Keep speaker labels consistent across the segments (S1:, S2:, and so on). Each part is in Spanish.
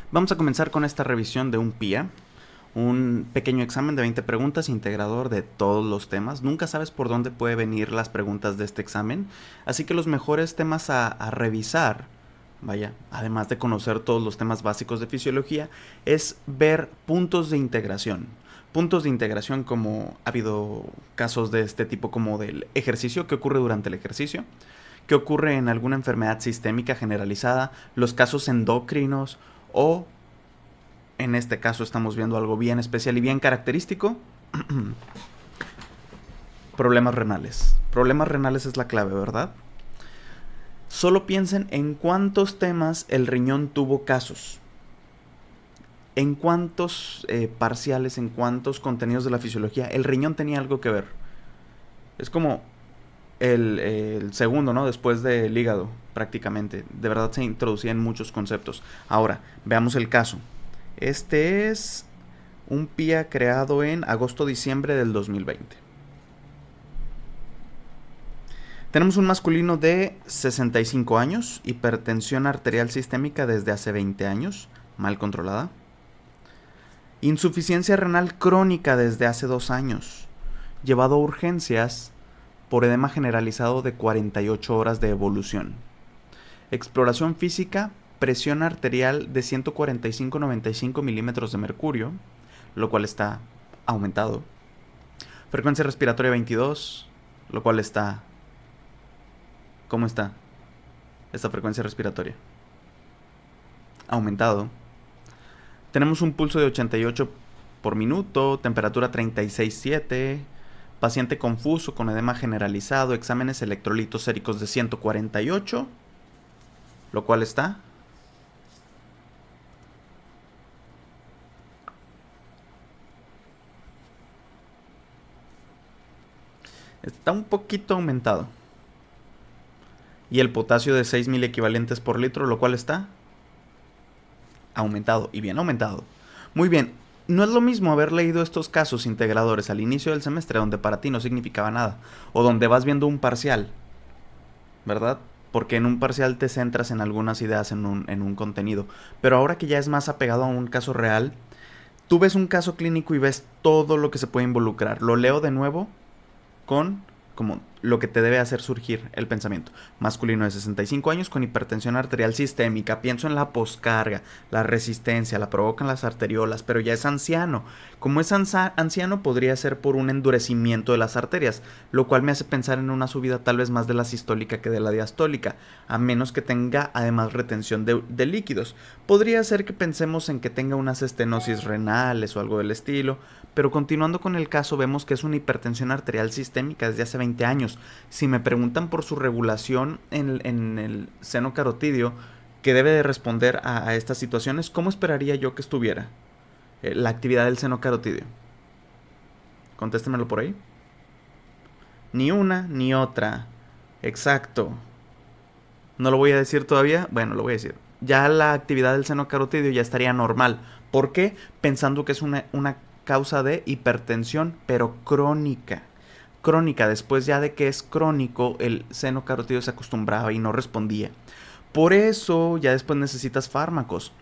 S1: Vamos a comenzar con esta revisión de un PIA, un pequeño examen de 20 preguntas integrador de todos los temas. Nunca sabes por dónde pueden venir las preguntas de este examen, así que los mejores temas a revisar, vaya, además de conocer todos los temas básicos de fisiología, es ver puntos de integración. Puntos de integración como ha habido casos de este tipo como del ejercicio, que ocurre durante el ejercicio, que ocurre en alguna enfermedad sistémica generalizada, los casos endocrinos o en este caso estamos viendo algo bien especial y bien característico. Problemas renales. Problemas renales es la clave, ¿verdad? Solo piensen en cuántos temas el riñón tuvo casos. En cuántos parciales, en cuántos contenidos de la fisiología el riñón tenía algo que ver. Es como el segundo, ¿no? Después del hígado, prácticamente. De verdad se introducía en muchos conceptos. Ahora, veamos el caso. Este es un PIA creado en agosto-diciembre del 2020. Tenemos un masculino de 65 años, hipertensión arterial sistémica desde hace 20 años, mal controlada. Insuficiencia renal crónica desde hace 2 años, llevado a urgencias por edema generalizado de 48 horas de evolución. Exploración física, presión arterial de 145-95 milímetros de mercurio, lo cual está aumentado. Frecuencia respiratoria 22, lo cual está... ¿Cómo está esta frecuencia respiratoria? Aumentado. Tenemos un pulso de 88 por minuto, temperatura 36,7, paciente confuso con edema generalizado, exámenes electrolitos séricos de 148, lo cual está un poquito aumentado. Y el potasio de 6.000 equivalentes por litro, lo cual está aumentado y bien aumentado. Muy bien, no es lo mismo haber leído estos casos integradores al inicio del semestre donde para ti no significaba nada, o donde vas viendo un parcial, ¿verdad? Porque en un parcial te centras en algunas ideas, en un contenido. Pero ahora que ya es más apegado a un caso real, tú ves un caso clínico y ves todo lo que se puede involucrar. Lo leo de nuevo con como lo que te debe hacer surgir el pensamiento. Masculino de 65 años con hipertensión arterial sistémica. Pienso en la poscarga, la resistencia, la provocan las arteriolas, pero ya es anciano. Como es anciano, podría ser por un endurecimiento de las arterias, lo cual me hace pensar en una subida tal vez más de la sistólica que de la diastólica, a menos que tenga además retención de líquidos. Podría ser que pensemos en que tenga unas estenosis renales o algo del estilo, pero continuando con el caso vemos que es una hipertensión arterial sistémica desde hace 20 años. Si me preguntan por su regulación en el seno carotidio, que debe de responder a estas situaciones, ¿cómo esperaría yo que estuviera la actividad del seno carotidio? Contéstemelo por ahí. Ni una ni otra. Exacto. ¿No lo voy a decir todavía? Bueno, lo voy a decir. Ya la actividad del seno carotidio ya estaría normal. ¿Por qué? Pensando que es una causa de hipertensión, pero crónica. Crónica, después ya de que es crónico, el seno carotidio se acostumbraba y no respondía. Por eso ya después necesitas fármacos.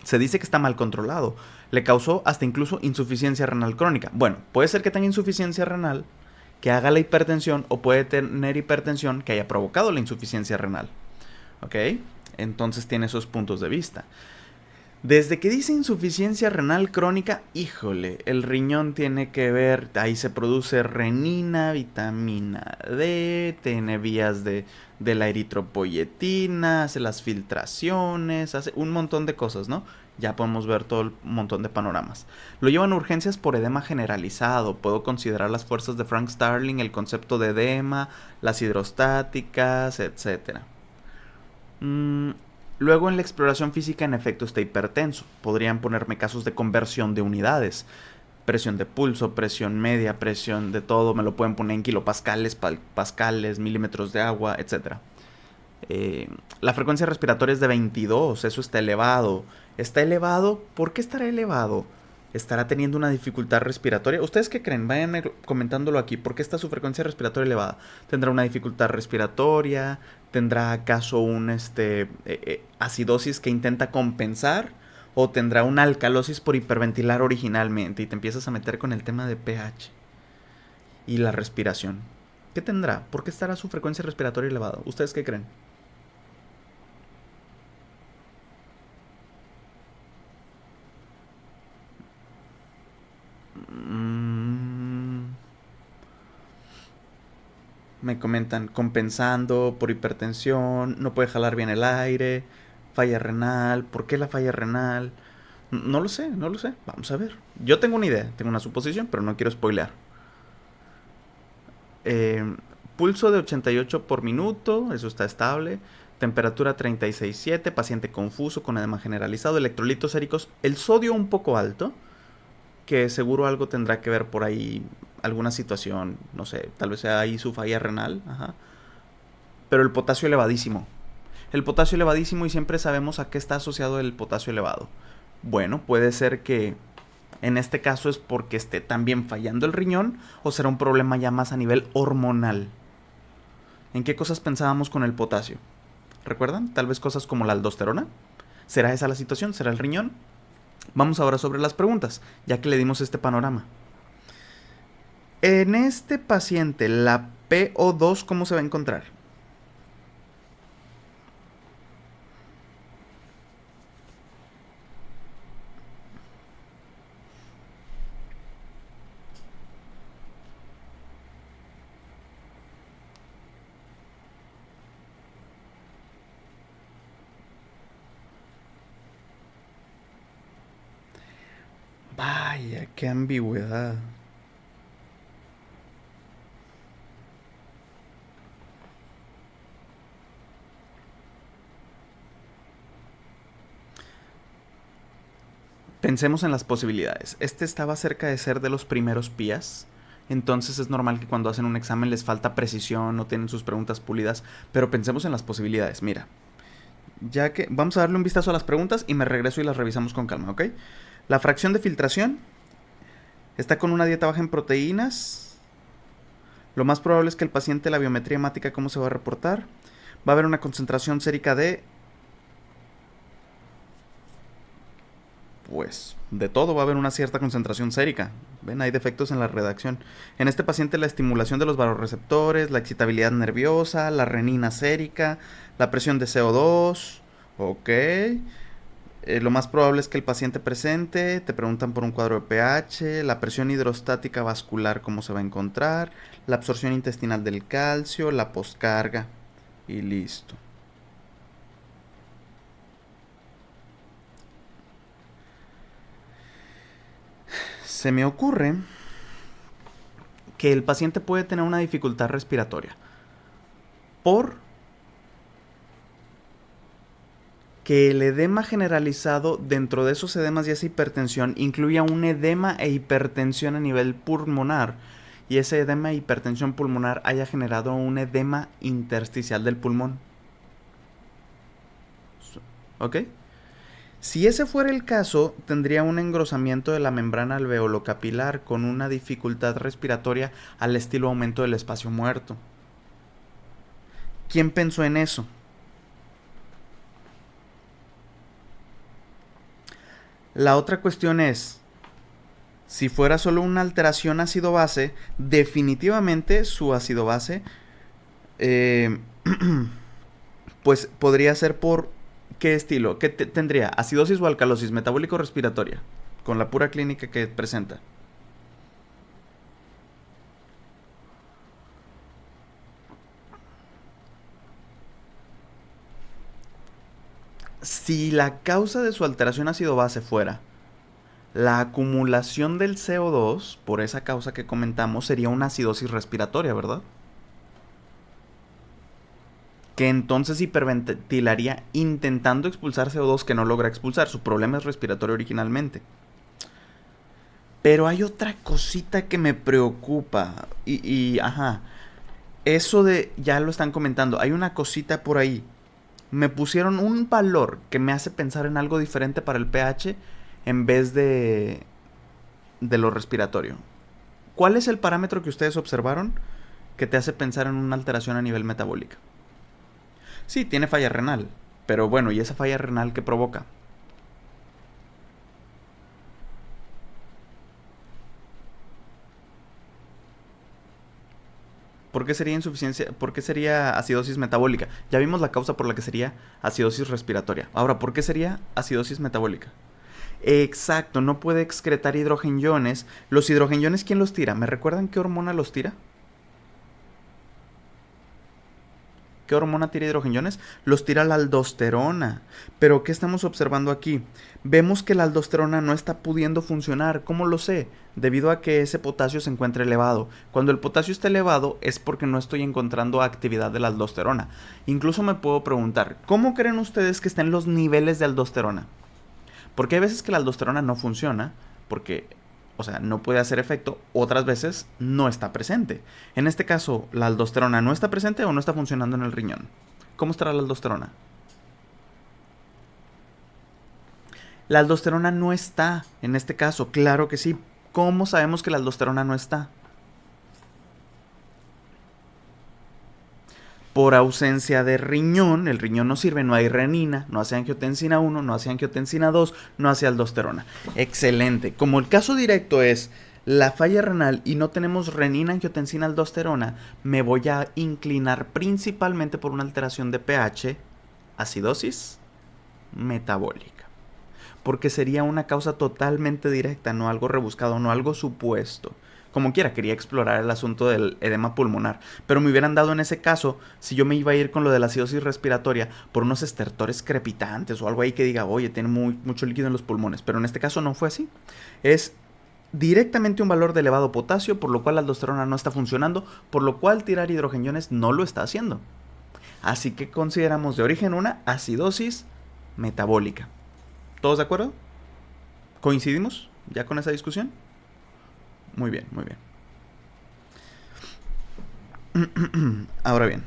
S1: Se dice que está mal controlado. Le causó hasta incluso insuficiencia renal crónica. Bueno, puede ser que tenga insuficiencia renal, que haga la hipertensión, o puede tener hipertensión que haya provocado la insuficiencia renal. ¿Ok? Entonces tiene esos puntos de vista. Desde que dice insuficiencia renal crónica, híjole, el riñón tiene que ver, ahí se produce renina, vitamina D, tiene vías de la eritropoyetina, hace las filtraciones, hace un montón de cosas, ¿no? Ya podemos ver todo el montón de panoramas. Lo llevan a urgencias por edema generalizado. Puedo considerar las fuerzas de Frank Starling, el concepto de edema, las hidrostáticas, etcétera. Luego en la exploración física en efecto está hipertenso. Podrían ponerme casos de conversión de unidades. Presión de pulso, presión media, presión de todo. Me lo pueden poner en kilopascales, pascales, milímetros de agua, etc. La frecuencia respiratoria es de 22. Eso está elevado. ¿Está elevado? ¿Por qué estará elevado? ¿Estará teniendo una dificultad respiratoria? ¿Ustedes qué creen? Vayan comentándolo aquí. ¿Por qué está su frecuencia respiratoria elevada? ¿Tendrá una dificultad respiratoria? ¿Tendrá acaso un acidosis que intenta compensar? O tendrá una alcalosis por hiperventilar originalmente y te empiezas a meter con el tema de pH y la respiración. ¿Qué tendrá? ¿Por qué estará su frecuencia respiratoria elevada? ¿Ustedes qué creen? Mm, Me comentan compensando por hipertensión, no puede jalar bien el aire, falla renal. ¿Por qué la falla renal? No lo sé, no lo sé. Vamos a ver. Yo tengo una idea, tengo una suposición, pero no quiero spoilear. Eh, Pulso de 88 por minuto, eso está estable. Temperatura 36,7, paciente confuso con edema generalizado, electrolitos séricos, el sodio un poco alto, que seguro algo tendrá que ver por ahí, alguna situación, no sé, tal vez sea ahí su falla renal, ajá. Pero el potasio elevadísimo. El potasio elevadísimo y siempre sabemos a qué está asociado el potasio elevado. Bueno, puede ser que en este caso es porque esté también fallando el riñón o será un problema ya más a nivel hormonal. ¿En qué cosas pensábamos con el potasio? ¿Recuerdan? Tal vez cosas como la aldosterona. ¿Será esa la situación? ¿Será el riñón? Vamos ahora sobre las preguntas, ya que le dimos este panorama. En este paciente, la PO2, ¿cómo se va a encontrar? Vaya, qué ambigüedad. Pensemos en las posibilidades. Este estaba cerca de ser de los primeros PIAs. Entonces es normal que cuando hacen un examen les falta precisión, no tienen sus preguntas pulidas. Pero pensemos en las posibilidades. Mira, ya que vamos a darle un vistazo a las preguntas y me regreso y las revisamos con calma, ¿ok? La fracción de filtración está con una dieta baja en proteínas. Lo más probable es que el paciente, la biometría hemática, ¿cómo se va a reportar? Va a haber una concentración sérica de, pues, de todo. Va a haber una cierta concentración sérica. Ven, hay defectos en la redacción. En este paciente, la estimulación de los vasoreceptores, la excitabilidad nerviosa, la renina sérica, la presión de CO2. Ok. Lo más probable es que el paciente presente, te preguntan por un cuadro de pH, la presión hidrostática vascular, cómo se va a encontrar, la absorción intestinal del calcio, la poscarga y listo. Se me ocurre que el paciente puede tener una dificultad respiratoria por que el edema generalizado dentro de esos edemas y esa hipertensión incluya un edema e hipertensión a nivel pulmonar y ese edema e hipertensión pulmonar haya generado un edema intersticial del pulmón. ¿Ok? Si ese fuera el caso, tendría un engrosamiento de la membrana alveolocapilar con una dificultad respiratoria al estilo aumento del espacio muerto. ¿Quién pensó en eso? La otra cuestión es, si fuera solo una alteración ácido-base, definitivamente su ácido-base, eh, pues podría ser por qué estilo, qué tendría acidosis o alcalosis metabólico-respiratoria, con la pura clínica que presenta. Si la causa de su alteración ácido-base fuera la acumulación del CO2, por esa causa que comentamos, sería una acidosis respiratoria, ¿verdad? Que entonces hiperventilaría intentando expulsar CO2 que no logra expulsar. Su problema es respiratorio originalmente. Pero hay otra cosita que me preocupa. Ajá. Eso de, ya lo están comentando, hay una cosita por ahí. Me pusieron un valor que me hace pensar en algo diferente para el pH en vez de lo respiratorio. ¿Cuál es el parámetro que ustedes observaron que te hace pensar en una alteración a nivel metabólica? Sí, tiene falla renal, pero bueno, ¿y esa falla renal qué provoca? ¿Por qué sería insuficiencia? ¿Por qué sería acidosis metabólica? Ya vimos la causa por la que sería acidosis respiratoria. Ahora, ¿por qué sería acidosis metabólica? Exacto, no puede excretar hidrogeniones. ¿Los hidrogeniones quién los tira? ¿Me recuerdan qué hormona los tira? ¿Qué hormona tira hidrogeniones? Los tira la aldosterona. Pero ¿qué estamos observando aquí? Vemos que la aldosterona no está pudiendo funcionar. ¿Cómo lo sé? Debido a que ese potasio se encuentra elevado. Cuando el potasio está elevado es porque no estoy encontrando actividad de la aldosterona. Incluso me puedo preguntar, ¿cómo creen ustedes que estén los niveles de aldosterona? Porque hay veces que la aldosterona no funciona, porque, o sea, no puede hacer efecto, otras veces no está presente. En este caso, la aldosterona no está presente o no está funcionando en el riñón. ¿Cómo estará la aldosterona? La aldosterona no está, en este caso, claro que sí. ¿Cómo sabemos que la aldosterona no está? Por ausencia de riñón, el riñón no sirve, no hay renina, no hace angiotensina 1, no hace angiotensina 2, no hace aldosterona. Excelente. Como el caso directo es la falla renal y no tenemos renina, angiotensina, aldosterona, me voy a inclinar principalmente por una alteración de pH, acidosis metabólica. Porque sería una causa totalmente directa, no algo rebuscado, no algo supuesto. Como quiera, quería explorar el asunto del edema pulmonar, pero me hubieran dado en ese caso si yo me iba a ir con lo de la acidosis respiratoria por unos estertores crepitantes o algo ahí que diga, oye, tiene mucho líquido en los pulmones, pero en este caso no fue así. Es directamente un valor de elevado potasio, por lo cual la aldosterona no está funcionando, por lo cual tirar hidrogeniones no lo está haciendo. Así que consideramos de origen una acidosis metabólica. ¿Todos de acuerdo? ¿Coincidimos ya con esa discusión? Muy bien, muy bien. Ahora bien,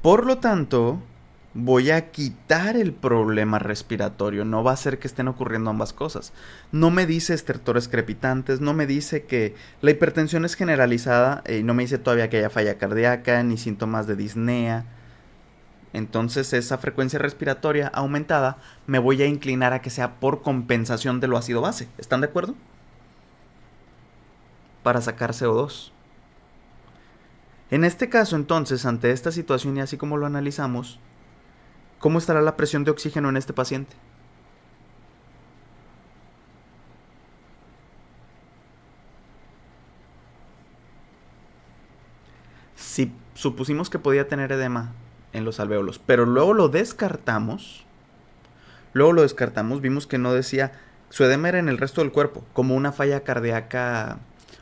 S1: por lo tanto, voy a quitar el problema respiratorio. No va a ser que estén ocurriendo ambas cosas. No me dice estertores crepitantes, no me dice que la hipertensión es generalizada, y no me dice todavía que haya falla cardíaca, ni síntomas de disnea. Entonces esa frecuencia respiratoria aumentada me voy a inclinar a que sea por compensación de lo ácido base. ¿Están de acuerdo? Para sacar CO2. En este caso, entonces, ante esta situación y así como lo analizamos, ¿cómo estará la presión de oxígeno en este paciente? Si supusimos que podía tener edema en los alvéolos, pero luego lo descartamos, vimos que no decía su edema era en el resto del cuerpo, como una falla cardíaca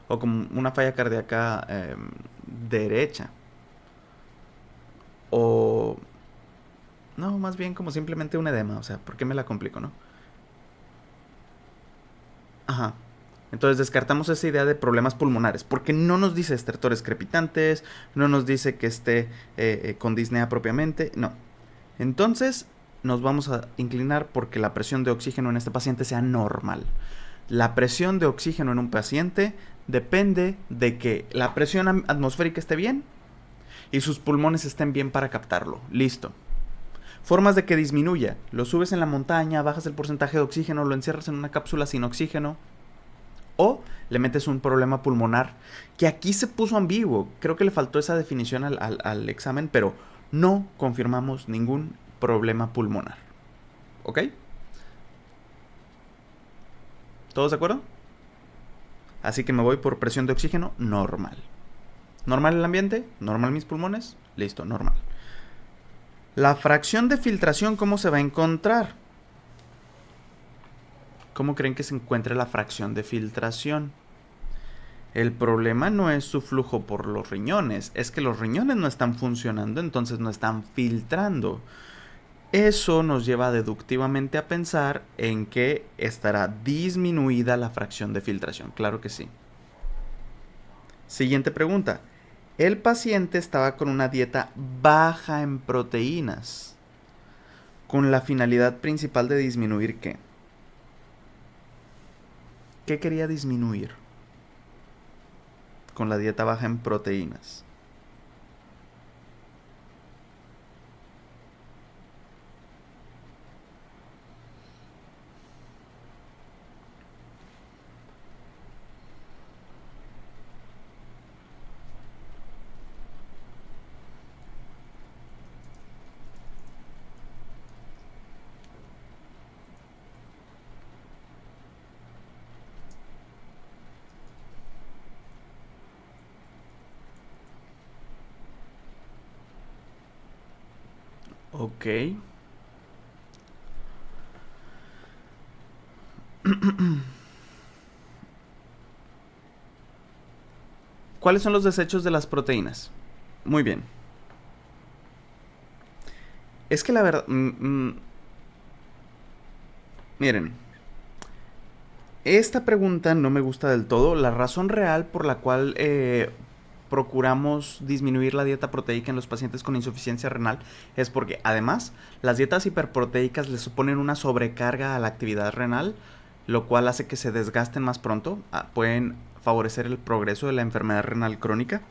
S1: o como una falla cardíaca derecha. O no, más bien como simplemente un edema, o sea, ¿por qué me la complico, no? Ajá. Entonces descartamos esa idea de problemas pulmonares, porque no nos dice estertores crepitantes, no nos dice que esté con disnea propiamente, no. Entonces nos vamos a inclinar porque la presión de oxígeno en este paciente sea normal. La presión de oxígeno en un paciente depende de que la presión atmosférica esté bien y sus pulmones estén bien para captarlo. Listo. Formas de que disminuya. Lo subes en la montaña, bajas el porcentaje de oxígeno, lo encierras en una cápsula sin oxígeno. O le metes un problema pulmonar, que aquí se puso ambiguo. Creo que le faltó esa definición al examen, pero no confirmamos ningún problema pulmonar. ¿Ok? ¿Todos de acuerdo? Así que me voy por presión de oxígeno normal. ¿Normal el ambiente? ¿Normal mis pulmones? Listo, normal. La fracción de filtración, ¿cómo se va a encontrar? ¿Cómo creen que se encuentre la fracción de filtración? El problema no es su flujo por los riñones, es que los riñones no están funcionando, entonces no están filtrando. Eso nos lleva deductivamente a pensar en que estará disminuida la fracción de filtración. Claro que sí. Siguiente pregunta. El paciente estaba con una dieta baja en proteínas, con la finalidad principal de disminuir ¿qué? ¿Qué quería disminuir con la dieta baja en proteínas? Ok. ¿Cuáles son los desechos de las proteínas? Muy bien. Es que la verdad... miren, esta pregunta no me gusta del todo. La razón real por la cual procuramos disminuir la dieta proteica en los pacientes con insuficiencia renal es porque además las dietas hiperproteicas le suponen una sobrecarga a la actividad renal, lo cual hace que se desgasten más pronto. Pueden favorecer el progreso de la enfermedad renal crónica.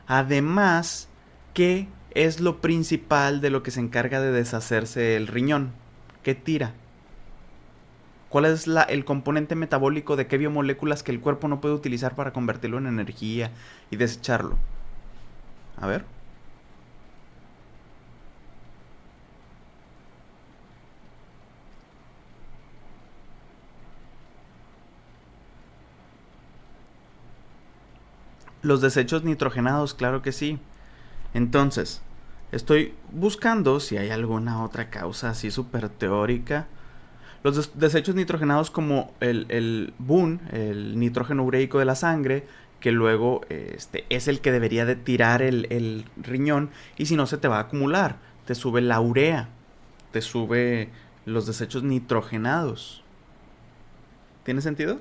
S1: Además, que es lo principal de lo que se encarga de deshacerse el riñón. ¿Qué tira? ¿Cuál es el componente metabólico de qué biomoléculas que el cuerpo no puede utilizar para convertirlo en energía y desecharlo? A ver. Los desechos nitrogenados, claro que sí. Entonces, estoy buscando si hay alguna otra causa así súper teórica. Los desechos nitrogenados como el BUN, el nitrógeno ureico de la sangre, que luego es el que debería de tirar el riñón, y si no se te va a acumular, te sube la urea, te sube los desechos nitrogenados. ¿Tiene sentido?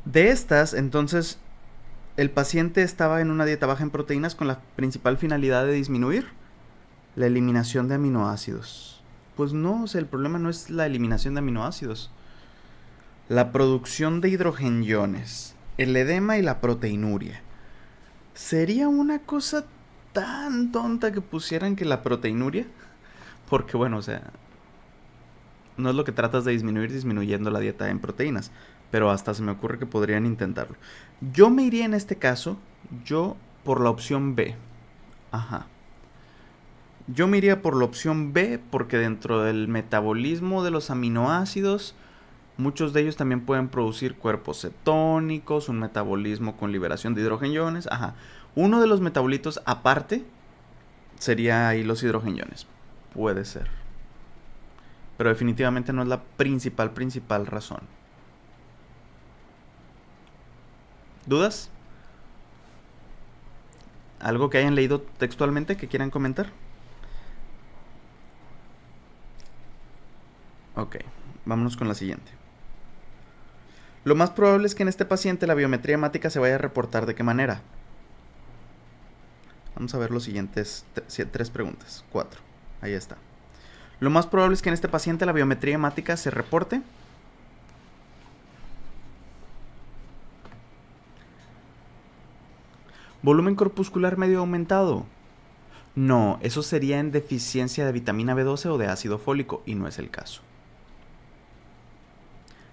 S1: De estas, entonces, el paciente estaba en una dieta baja en proteínas con la principal finalidad de disminuir la eliminación de aminoácidos. Pues no, o sea, el problema no es la eliminación de aminoácidos. La producción de hidrogeniones, el edema y la proteinuria. ¿Sería una cosa tan tonta que pusieran que la proteinuria? Porque bueno, o sea, no es lo que tratas de disminuir disminuyendo la dieta en proteínas, pero hasta se me ocurre que podrían intentarlo. Yo me iría en este caso, yo por la opción B. Ajá. Yo me iría por la opción B porque dentro del metabolismo de los aminoácidos, muchos de ellos también pueden producir cuerpos cetónicos, un metabolismo con liberación de hidrogeniones. Ajá. Uno de los metabolitos aparte sería ahí los hidrogeniones. Puede ser. Pero definitivamente no es la principal razón. ¿Dudas? ¿Algo que hayan leído textualmente que quieran comentar? Ok, vámonos con la siguiente. Lo más probable es que en este paciente la biometría hemática se vaya a reportar de qué manera. Vamos a ver los siguientes tres preguntas. 4. Ahí está. Lo más probable es que en este paciente la biometría hemática se reporte volumen corpuscular medio aumentado. No, eso sería en deficiencia de vitamina B12 o de ácido fólico, y no es el caso.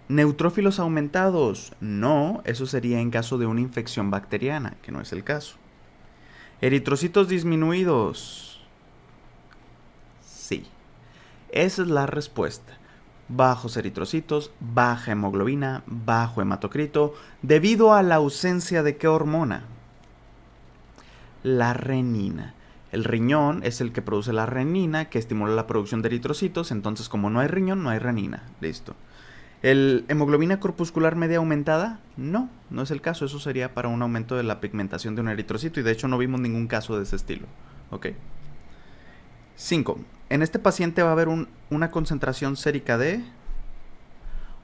S1: Neutrófilos aumentados. No, eso sería en caso de una infección bacteriana, que no es el caso. Eritrocitos disminuidos. Sí, esa es la respuesta. Bajos eritrocitos, baja hemoglobina, bajo hematocrito, debido a la ausencia de qué hormona. La renina. El riñón es el que produce la renina, que estimula la producción de eritrocitos, entonces como no hay riñón, no hay renina. Listo. ¿El hemoglobina corpuscular media aumentada? No, no es el caso. Eso sería para un aumento de la pigmentación de un eritrocito, y de hecho no vimos ningún caso de ese estilo. Ok. 5. En este paciente va a haber una concentración sérica de...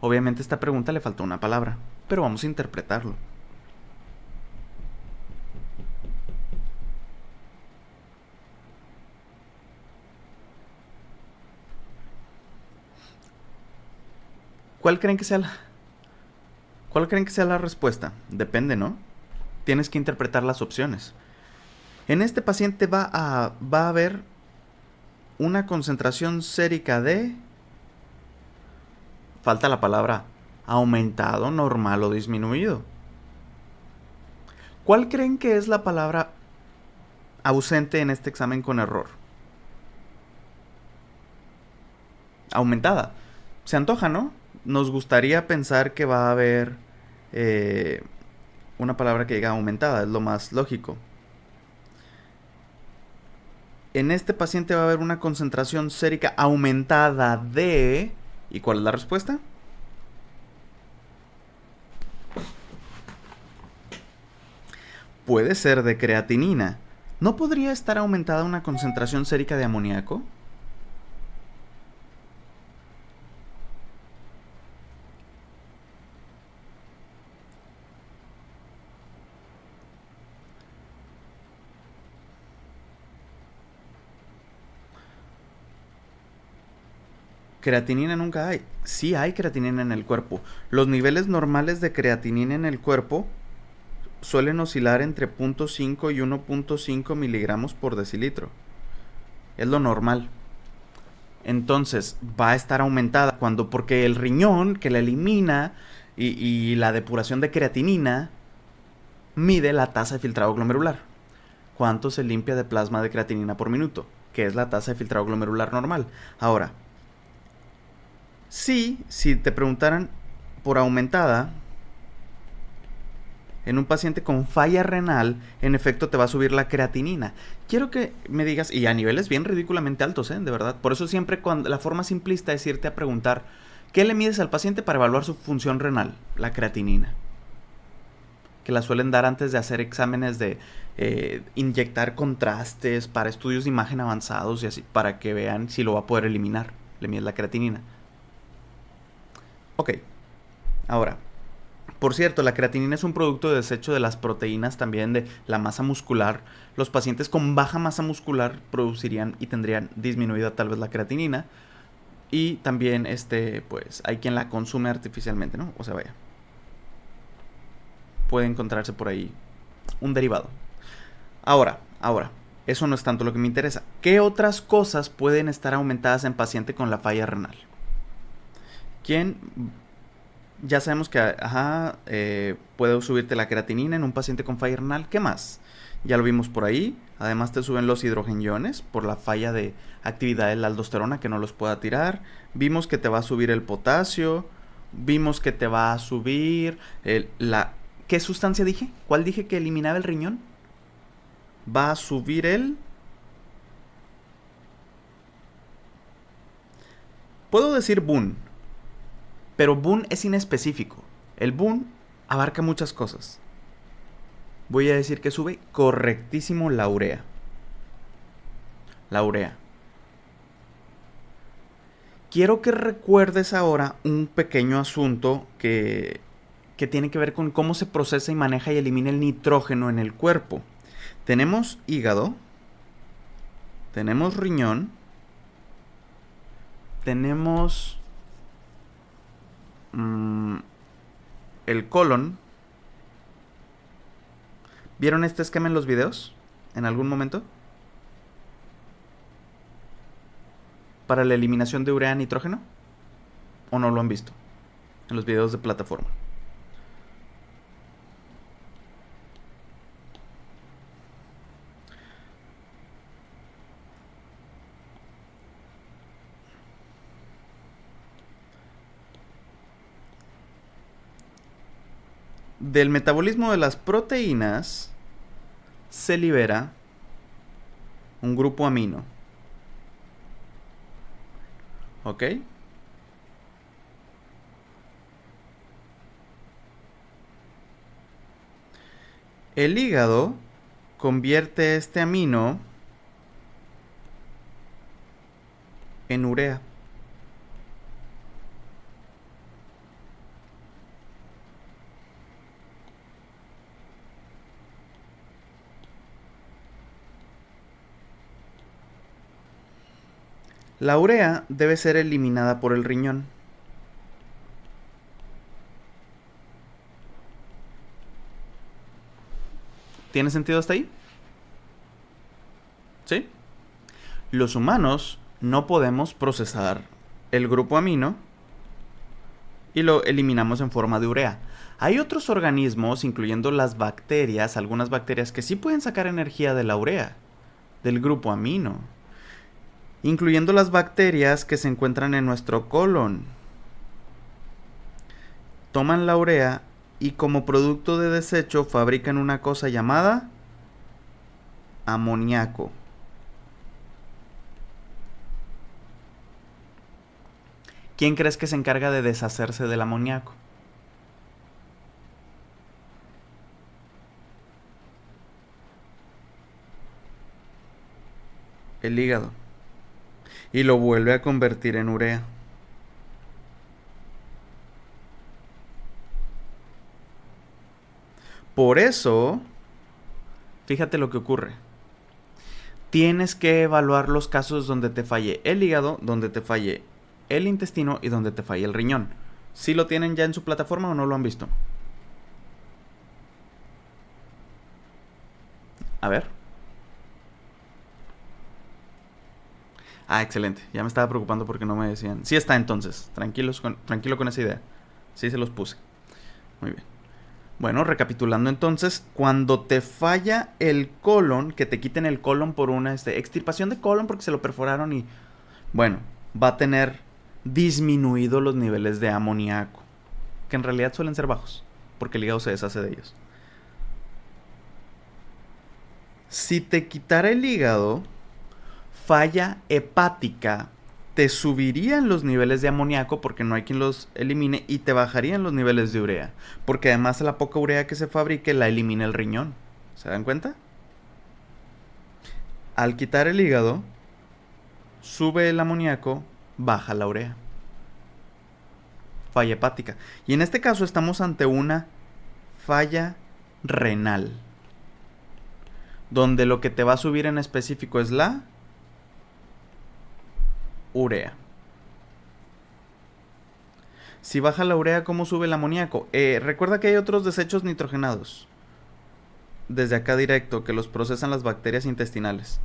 S1: Obviamente a esta pregunta le faltó una palabra, pero vamos a interpretarlo. ¿Cuál creen que sea la respuesta? Depende, ¿no? Tienes que interpretar las opciones. En este paciente va a haber una concentración sérica de... Falta la palabra aumentado, normal o disminuido. ¿Cuál creen que es la palabra ausente en este examen con error? Aumentada. Se antoja, ¿no? Nos gustaría pensar que va a haber una palabra que diga aumentada, es lo más lógico. En este paciente va a haber una concentración sérica aumentada de... ¿Y cuál es la respuesta? Puede ser de creatinina. ¿No podría estar aumentada una concentración sérica de amoníaco? Creatinina nunca hay. Sí hay creatinina en el cuerpo. Los niveles normales de creatinina en el cuerpo suelen oscilar entre 0.5 y 1.5 miligramos por decilitro. Es lo normal. Entonces va a estar aumentada porque el riñón que la elimina y la depuración de creatinina mide la tasa de filtrado glomerular. ¿Cuánto se limpia de plasma de creatinina por minuto? Que es la tasa de filtrado glomerular normal. Ahora, si te preguntaran por aumentada, en un paciente con falla renal, en efecto te va a subir la creatinina. Quiero que me digas, y a niveles bien ridículamente altos, de verdad. Por eso siempre la forma simplista es irte a preguntar, ¿qué le mides al paciente para evaluar su función renal? La creatinina. Que la suelen dar antes de hacer exámenes de inyectar contrastes para estudios de imagen avanzados y así, para que vean si lo va a poder eliminar. Le mides la creatinina. Ok, ahora, por cierto, la creatinina es un producto de desecho de las proteínas también de la masa muscular. Los pacientes con baja masa muscular producirían y tendrían disminuida tal vez la creatinina. Y también pues hay quien la consume artificialmente, ¿no? O sea, vaya. Puede encontrarse por ahí un derivado. Ahora, eso no es tanto lo que me interesa. ¿Qué otras cosas pueden estar aumentadas en paciente con la falla renal? ¿Quién? Ya sabemos que puede subirte la creatinina en un paciente con falla renal. ¿Qué más? Ya lo vimos por ahí. Además te suben los hidrogeniones por la falla de actividad de la aldosterona que no los pueda tirar. Vimos que te va a subir el potasio. Vimos que te va a subir ¿Qué sustancia dije? ¿Cuál dije que eliminaba el riñón? Va a subir Puedo decir BUN, pero BUN es inespecífico. El BUN abarca muchas cosas. Voy a decir que sube correctísimo la urea. La urea. Quiero que recuerdes ahora un pequeño asunto que tiene que ver con cómo se procesa y maneja y elimina el nitrógeno en el cuerpo. Tenemos hígado, tenemos riñón, tenemos el colon. ¿Vieron este esquema en los videos? ¿En algún momento? Para la eliminación de urea a nitrógeno. ¿O no lo han visto? En los videos de plataforma. Del metabolismo de las proteínas se libera un grupo amino. ¿Ok? El hígado convierte este amino en urea. La urea debe ser eliminada por el riñón. ¿Tiene sentido hasta ahí? ¿Sí? Los humanos no podemos procesar el grupo amino y lo eliminamos en forma de urea. Hay otros organismos, incluyendo las bacterias, algunas bacterias que sí pueden sacar energía de la urea, del grupo amino, incluyendo las bacterias que se encuentran en nuestro colon. Toman la urea y como producto de desecho fabrican una cosa llamada amoníaco. ¿Quién crees que se encarga de deshacerse del amoníaco? El hígado. Y lo vuelve a convertir en urea. Por eso, fíjate lo que ocurre. Tienes que evaluar los casos donde te falle el hígado, donde te falle el intestino y donde te falle el riñón. ¿Sí lo tienen ya en su plataforma o no lo han visto? A ver. Ah, excelente. Ya me estaba preocupando porque no me decían. Sí está entonces. Tranquilo con esa idea. Sí se los puse. Muy bien. Bueno, recapitulando entonces, cuando te falla el colon, que te quiten el colon por una extirpación de colon porque se lo perforaron y, bueno, va a tener disminuido los niveles de amoníaco, que en realidad suelen ser bajos, porque el hígado se deshace de ellos. Si te quitara el hígado, falla hepática, te subirían los niveles de amoníaco porque no hay quien los elimine y te bajarían los niveles de urea, porque además la poca urea que se fabrique la elimina el riñón. ¿Se dan cuenta? Al quitar el hígado, sube el amoníaco, baja la urea. Falla hepática. Y en este caso estamos ante una falla renal, donde lo que te va a subir en específico es la urea. Si baja la urea, ¿cómo sube el amoníaco? Recuerda que hay otros desechos nitrogenados. Desde acá directo, que los procesan las bacterias intestinales.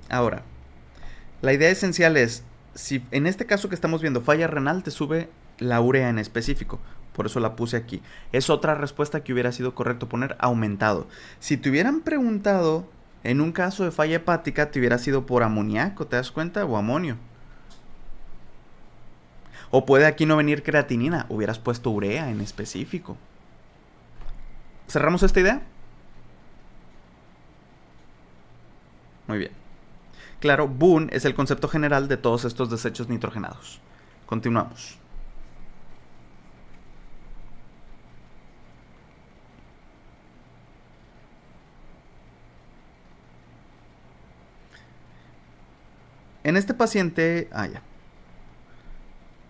S1: Ahora, la idea esencial es, si en este caso que estamos viendo falla renal, te sube la urea en específico. Por eso la puse aquí. Es otra respuesta que hubiera sido correcto poner aumentado. Si te hubieran preguntado, en un caso de falla hepática, te hubiera sido por amoníaco, ¿te das cuenta? O amonio. O puede aquí no venir creatinina, hubieras puesto urea en específico. ¿Cerramos esta idea? Muy bien. Claro, Boone es el concepto general de todos estos desechos nitrogenados. Continuamos. En este paciente, ya.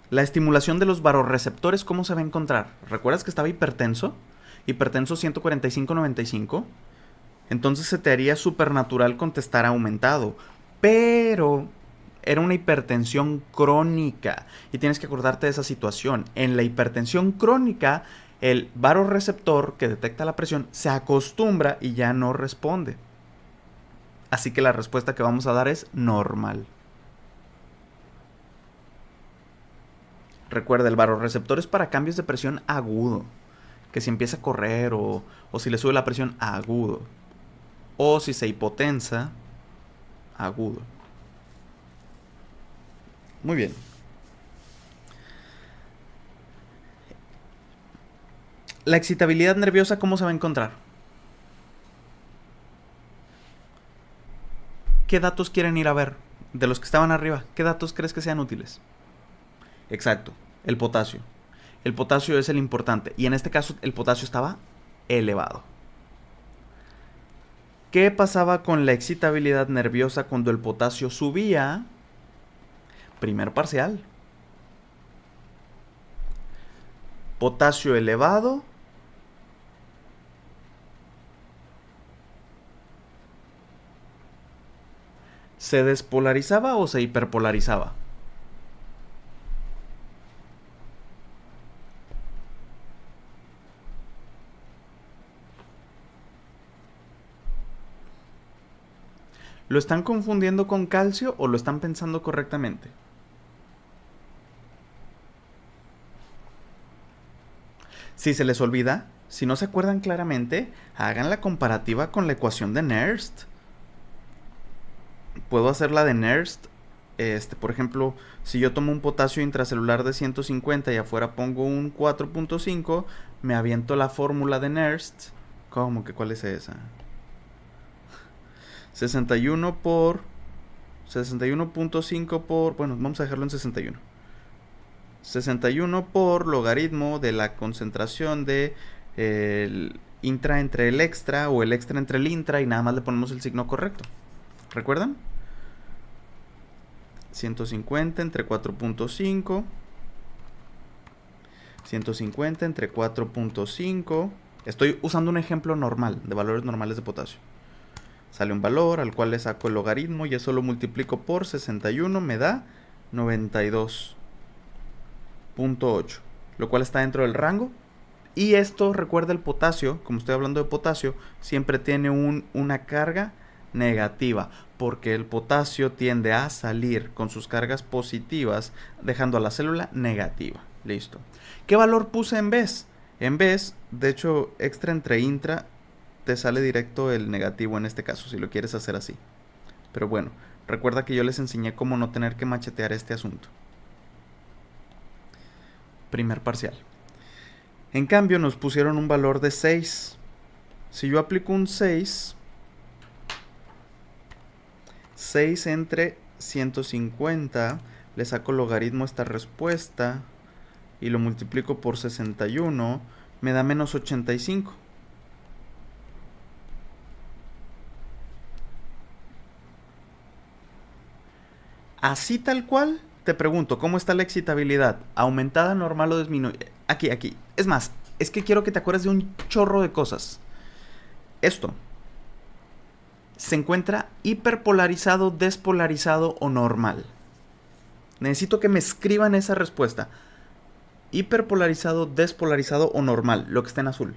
S1: La estimulación de los barorreceptores, ¿cómo se va a encontrar? ¿Recuerdas que estaba hipertenso? Hipertenso 145-95. Entonces se te haría supernatural contestar aumentado. Pero era una hipertensión crónica. Y tienes que acordarte de esa situación. En la hipertensión crónica, el barorreceptor que detecta la presión se acostumbra y ya no responde. Así que la respuesta que vamos a dar es normal. Recuerda, el barorreceptor es para cambios de presión agudo. Que si empieza a correr o si le sube la presión, agudo. O si se hipotensa, agudo. Muy bien. La excitabilidad nerviosa, ¿cómo se va a encontrar? ¿Qué datos quieren ir a ver? De los que estaban arriba, ¿qué datos crees que sean útiles? Exacto, el potasio. El potasio es el importante. Y en este caso, el potasio estaba elevado. ¿Qué pasaba con la excitabilidad nerviosa cuando el potasio subía? Primer parcial. Potasio elevado. ¿Se despolarizaba o se hiperpolarizaba? ¿Lo están confundiendo con calcio o lo están pensando correctamente? Si se les olvida, si no se acuerdan claramente, hagan la comparativa con la ecuación de Nernst. Puedo hacer la de Nernst. Por ejemplo, si yo tomo un potasio intracelular de 150 y afuera pongo un 4.5, me aviento la fórmula de Nernst. ¿Cómo que cuál es esa? 61 por 61.5 por... Bueno, vamos a dejarlo en 61. 61 por logaritmo de la concentración de el intra entre el extra o el extra entre el intra y nada más le ponemos el signo correcto. ¿Recuerdan? 150 entre 4.5. 150 entre 4.5. Estoy usando un ejemplo normal de valores normales de potasio. Sale un valor al cual le saco el logaritmo y eso lo multiplico por 61, me da 92.8, lo cual está dentro del rango. Y esto, recuerda, el potasio, como estoy hablando de potasio, siempre tiene una carga negativa, porque el potasio tiende a salir con sus cargas positivas, dejando a la célula negativa. Listo. ¿Qué valor puse en vez? En vez, de hecho, extra entre intra, te sale directo el negativo en este caso, si lo quieres hacer así. Pero bueno, recuerda que yo les enseñé cómo no tener que machetear este asunto. Primer parcial. En cambio, nos pusieron un valor de 6. Si yo aplico un 6 entre 150, le saco logaritmo a esta respuesta y lo multiplico por 61, me da menos 85. Así tal cual, te pregunto, ¿cómo está la excitabilidad? ¿Aumentada, normal o disminuye? Aquí. Es más, es que quiero que te acuerdes de un chorro de cosas. Esto se encuentra hiperpolarizado, despolarizado o normal. Necesito que me escriban esa respuesta. Hiperpolarizado, despolarizado o normal, lo que está en azul.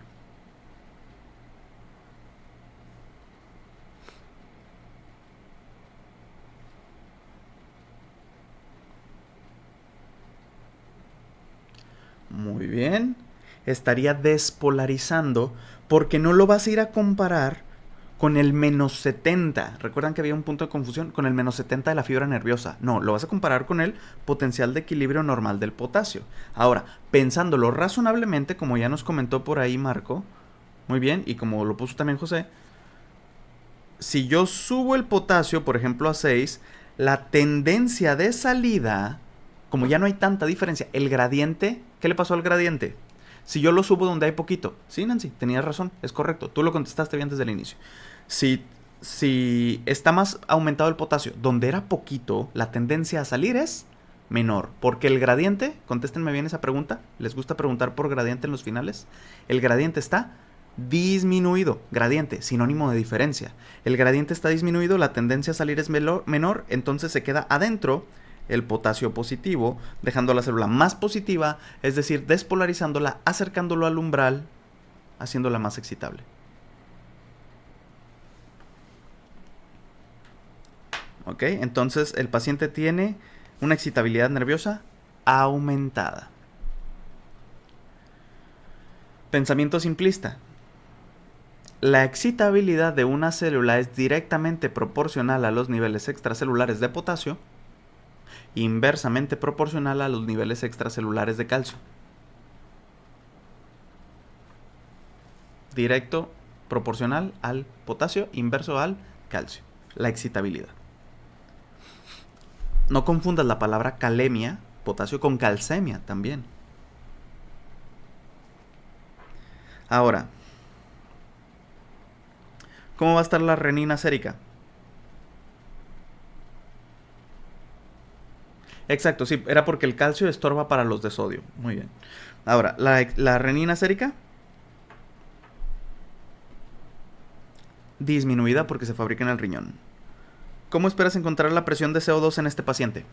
S1: Muy bien. Estaría despolarizando porque no lo vas a ir a comparar con el menos 70. ¿Recuerdan que había un punto de confusión? Con el menos 70 de la fibra nerviosa. No, lo vas a comparar con el potencial de equilibrio normal del potasio. Ahora, pensándolo razonablemente, como ya nos comentó por ahí Marco, muy bien, y como lo puso también José, si yo subo el potasio, por ejemplo, a 6, la tendencia de salida, como ya no hay tanta diferencia, el gradiente, ¿qué le pasó al gradiente? Si yo lo subo donde hay poquito. Sí, Nancy, tenías razón, es correcto. Tú lo contestaste bien desde el inicio. Si, si está más aumentado el potasio donde era poquito, la tendencia a salir es menor. Porque el gradiente, contéstenme bien esa pregunta, ¿les gusta preguntar por gradiente en los finales? El gradiente está disminuido. Gradiente, sinónimo de diferencia. El gradiente está disminuido, la tendencia a salir es menor, entonces se queda adentro el potasio positivo, dejando a la célula más positiva, es decir, despolarizándola, acercándolo al umbral, haciéndola más excitable. ¿Ok? Entonces el paciente tiene una excitabilidad nerviosa aumentada. Pensamiento simplista. La excitabilidad de una célula es directamente proporcional a los niveles extracelulares de potasio, inversamente proporcional a los niveles extracelulares de calcio. Directo proporcional al potasio, inverso al calcio. La excitabilidad. No confundas la palabra calemia, potasio, con calcemia también. Ahora, ¿cómo va a estar la renina sérica? Exacto, sí, era porque el calcio estorba para los de sodio. Muy bien. Ahora, la renina sérica, disminuida porque se fabrica en el riñón. ¿Cómo esperas encontrar la presión de CO2 en este paciente?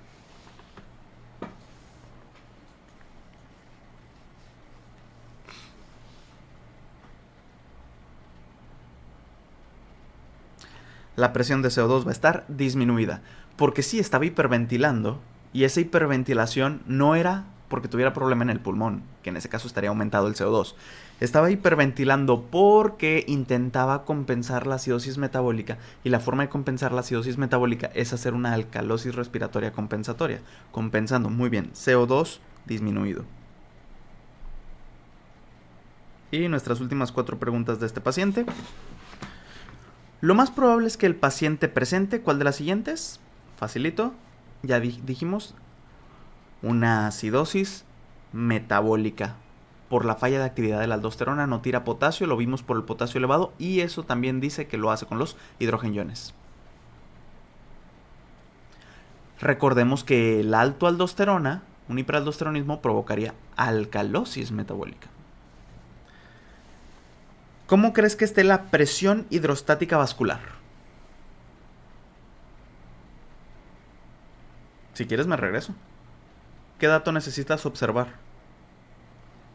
S1: la presión de CO2 va a estar disminuida. Porque sí estaba hiperventilando, y esa hiperventilación no era porque tuviera problema en el pulmón, que en ese caso estaría aumentado el CO2. Estaba hiperventilando porque intentaba compensar la acidosis metabólica, y la forma de compensar la acidosis metabólica es hacer una alcalosis respiratoria compensatoria, compensando muy bien CO2 disminuido. Y nuestras últimas 4 preguntas de este paciente. Lo más probable es que el paciente presente, ¿cuál de las siguientes? Facilito, ya dijimos, una acidosis metabólica por la falla de actividad de la aldosterona, no tira potasio, lo vimos por el potasio elevado, y eso también dice que lo hace con los hidrogeniones. Recordemos que el alto aldosterona, un hiperaldosteronismo, provocaría alcalosis metabólica. ¿Cómo crees que esté la presión hidrostática vascular? Si quieres me regreso. ¿Qué dato necesitas observar?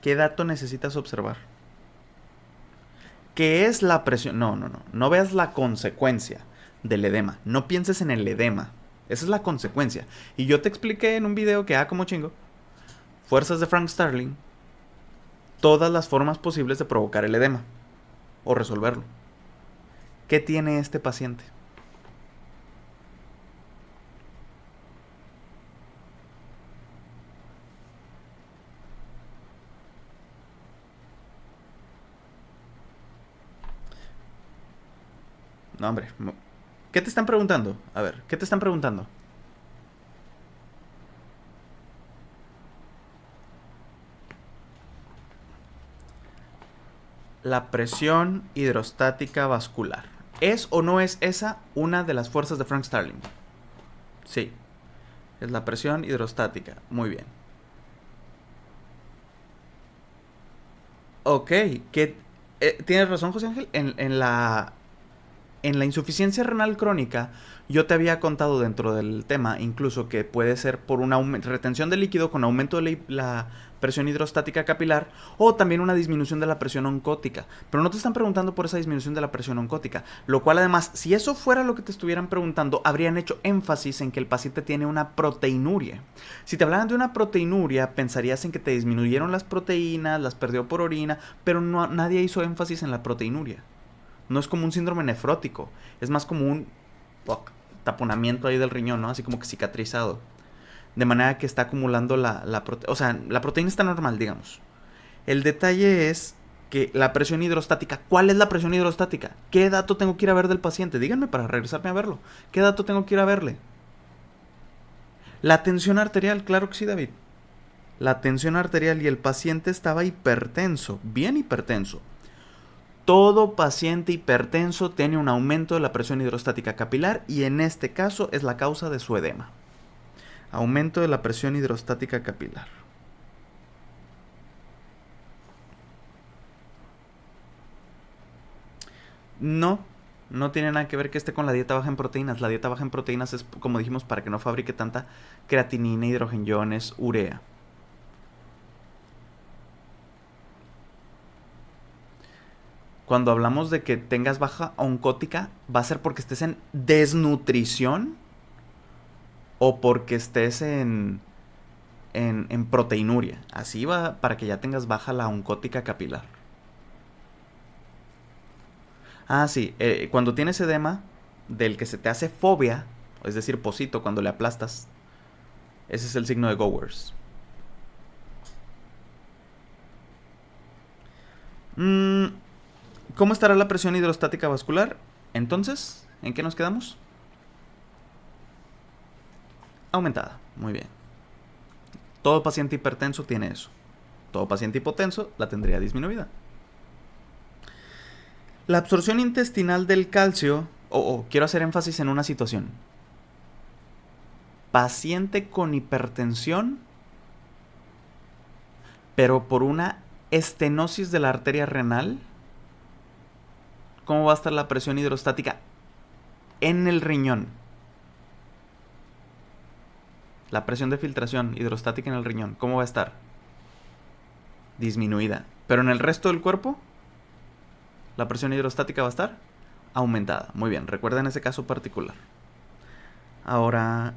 S1: ¿Qué dato necesitas observar? ¿Qué es la presión? No veas la consecuencia del edema. No pienses en el edema. Esa es la consecuencia. Y yo te expliqué en un video que como chingo, fuerzas de Frank Starling, todas las formas posibles de provocar el edema o resolverlo. ¿Qué tiene este paciente? No, hombre. ¿Qué te están preguntando? A ver, ¿qué te están preguntando? La presión hidrostática vascular. ¿Es o no es esa una de las fuerzas de Frank Starling? Sí. Es la presión hidrostática. Muy bien. Ok. ¿Tienes razón, José Ángel? En la insuficiencia renal crónica, yo te había contado dentro del tema incluso que puede ser por una retención de líquido con aumento de la presión hidrostática capilar, o también una disminución de la presión oncótica. Pero no te están preguntando por esa disminución de la presión oncótica, lo cual además, si eso fuera lo que te estuvieran preguntando, habrían hecho énfasis en que el paciente tiene una proteinuria. Si te hablaran de una proteinuria, pensarías en que te disminuyeron las proteínas, las perdió por orina, pero nadie hizo énfasis en la proteinuria. No es como un síndrome nefrótico, es más como un taponamiento ahí del riñón, ¿no? Así como que cicatrizado. De manera que está acumulando la proteína. O sea, la proteína está normal, digamos. El detalle es que la presión hidrostática. ¿Cuál es la presión hidrostática? ¿Qué dato tengo que ir a ver del paciente? Díganme para regresarme a verlo. ¿Qué dato tengo que ir a verle? La tensión arterial, claro que sí, David. La tensión arterial, y el paciente estaba hipertenso, bien hipertenso. Todo paciente hipertenso tiene un aumento de la presión hidrostática capilar, y en este caso es la causa de su edema. Aumento de la presión hidrostática capilar. No tiene nada que ver que esté con la dieta baja en proteínas. La dieta baja en proteínas es, como dijimos, para que no fabrique tanta creatinina, hidrogeniones, urea. Cuando hablamos de que tengas baja oncótica, ¿va a ser porque estés en desnutrición o porque estés en proteinuria? Así va, para que ya tengas baja la oncótica capilar. Sí, cuando tienes edema del que se te hace fobia, es decir, pocito cuando le aplastas, ese es el signo de Gowers. ¿Cómo estará la presión hidrostática vascular? Entonces, ¿en qué nos quedamos? Aumentada, muy bien. Todo paciente hipertenso tiene eso. Todo paciente hipotenso la tendría disminuida. La absorción intestinal del calcio, quiero hacer énfasis en una situación. Paciente con hipertensión, pero por una estenosis de la arteria renal, ¿cómo va a estar la presión hidrostática en el riñón? La presión de filtración hidrostática en el riñón, ¿cómo va a estar? Disminuida. Pero en el resto del cuerpo, ¿la presión hidrostática va a estar? aumentada. Muy bien, recuerden ese caso particular. Ahora,